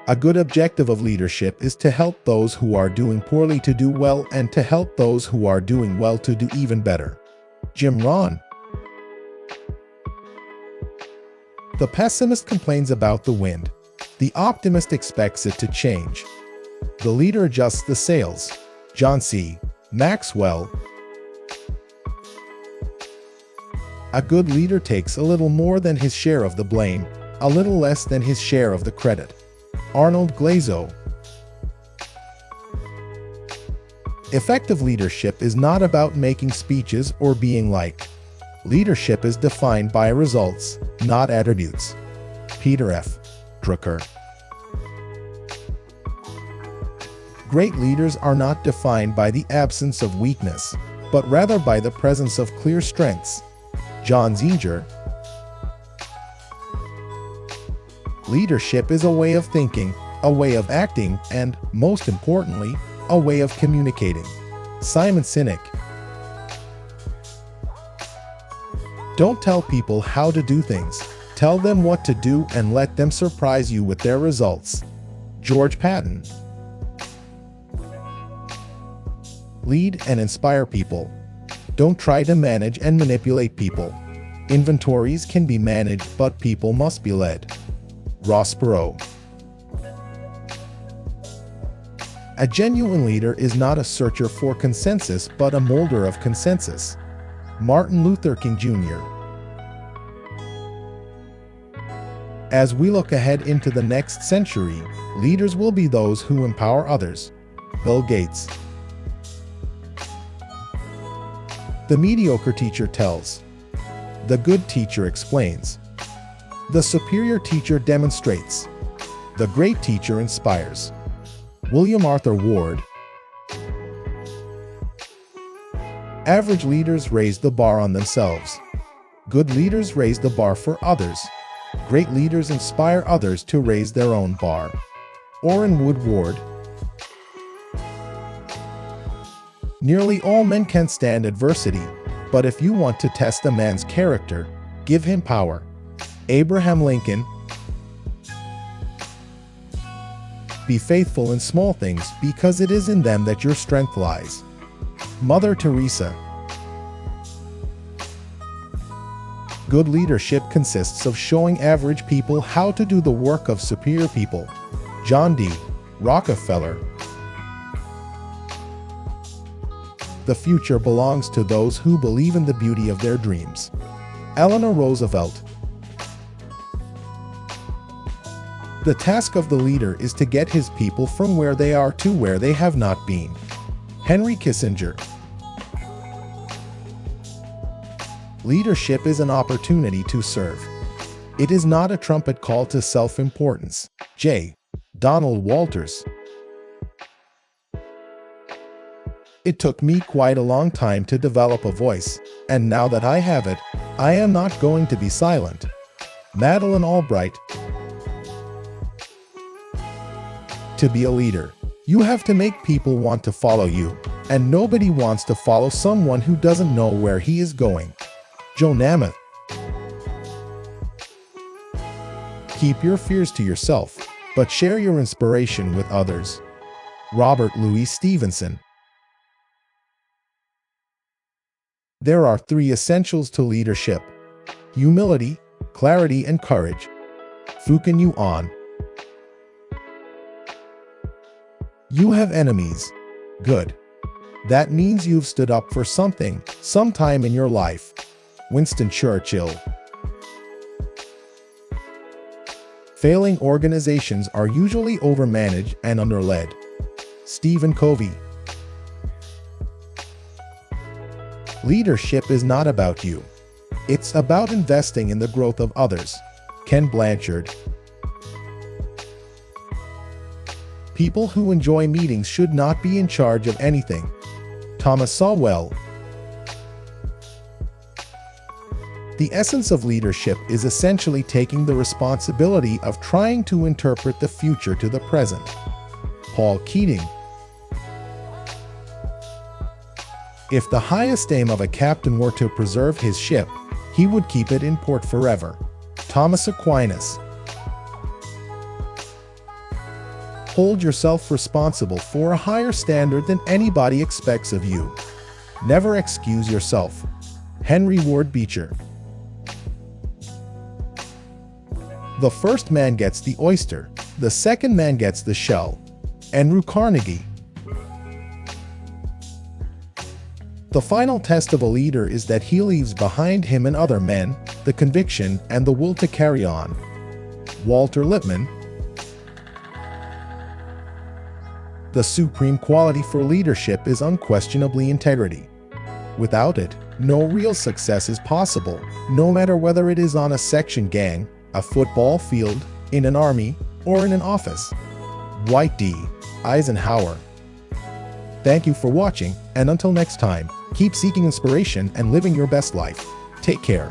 A good objective of leadership is to help those who are doing poorly to do well and to help those who are doing well to do even better. Jim Rohn. The pessimist complains about the wind. The optimist expects it to change. The leader adjusts the sails. John C. Maxwell. A good leader takes a little more than his share of the blame, a little less than his share of the credit. Arnold Glazow. Effective leadership is not about making speeches or being liked. Leadership is defined by results, not attributes. Peter F. Drucker. Great leaders are not defined by the absence of weakness, but rather by the presence of clear strengths. John Zinger. Leadership is a way of thinking, a way of acting, and, most importantly, a way of communicating. Simon Sinek. Don't tell people how to do things. Tell them what to do and let them surprise you with their results. George Patton. Lead and inspire people. Don't try to manage and manipulate people. Inventories can be managed, but people must be led. Ross Perot. A genuine leader is not a searcher for consensus, but a molder of consensus. Martin Luther King Jr. As we look ahead into the next century, leaders will be those who empower others. Bill Gates. The mediocre teacher tells. The good teacher explains. The superior teacher demonstrates. The great teacher inspires. William Arthur Ward. Average leaders raise the bar on themselves. Good leaders raise the bar for others. Great leaders inspire others to raise their own bar. Orrin Woodward. Nearly all men can stand adversity, but if you want to test a man's character, give him power. Abraham Lincoln. Be faithful in small things because it is in them that your strength lies. Mother Teresa. Good leadership consists of showing average people how to do the work of superior people. John D. Rockefeller. The future belongs to those who believe in the beauty of their dreams. Eleanor Roosevelt. The task of the leader is to get his people from where they are to where they have not been. Henry Kissinger. Leadership is an opportunity to serve. It is not a trumpet call to self-importance. J. Donald Walters. It took me quite a long time to develop a voice, and now that I have it, I am not going to be silent. Madeleine Albright. To be a leader, you have to make people want to follow you, and nobody wants to follow someone who doesn't know where he is going. Joe Namath. Keep your fears to yourself, but share your inspiration with others. Robert Louis Stevenson. There are 3 essentials to leadership: humility, clarity, and courage. Fukin Yuan. You have enemies. Good. That means you've stood up for something, sometime in your life. Winston Churchill. Failing organizations are usually overmanaged and underled. Stephen Covey. Leadership is not about you. It's about investing in the growth of others. Ken Blanchard. People who enjoy meetings should not be in charge of anything. Thomas Sowell. The essence of leadership is essentially taking the responsibility of trying to interpret the future to the present. Paul Keating. If the highest aim of a captain were to preserve his ship, he would keep it in port forever. Thomas Aquinas. Hold yourself responsible for a higher standard than anybody expects of you. Never excuse yourself. Henry Ward Beecher. The first man gets the oyster, the second man gets the shell. Andrew Carnegie. The final test of a leader is that he leaves behind him and other men the conviction and the will to carry on. Walter Lippmann. The supreme quality for leadership is unquestionably integrity. Without it, no real success is possible, no matter whether it is on a section gang, a football field, in an army, or in an office. Dwight D. Eisenhower. Thank you for watching, and until next time, keep seeking inspiration and living your best life. Take care.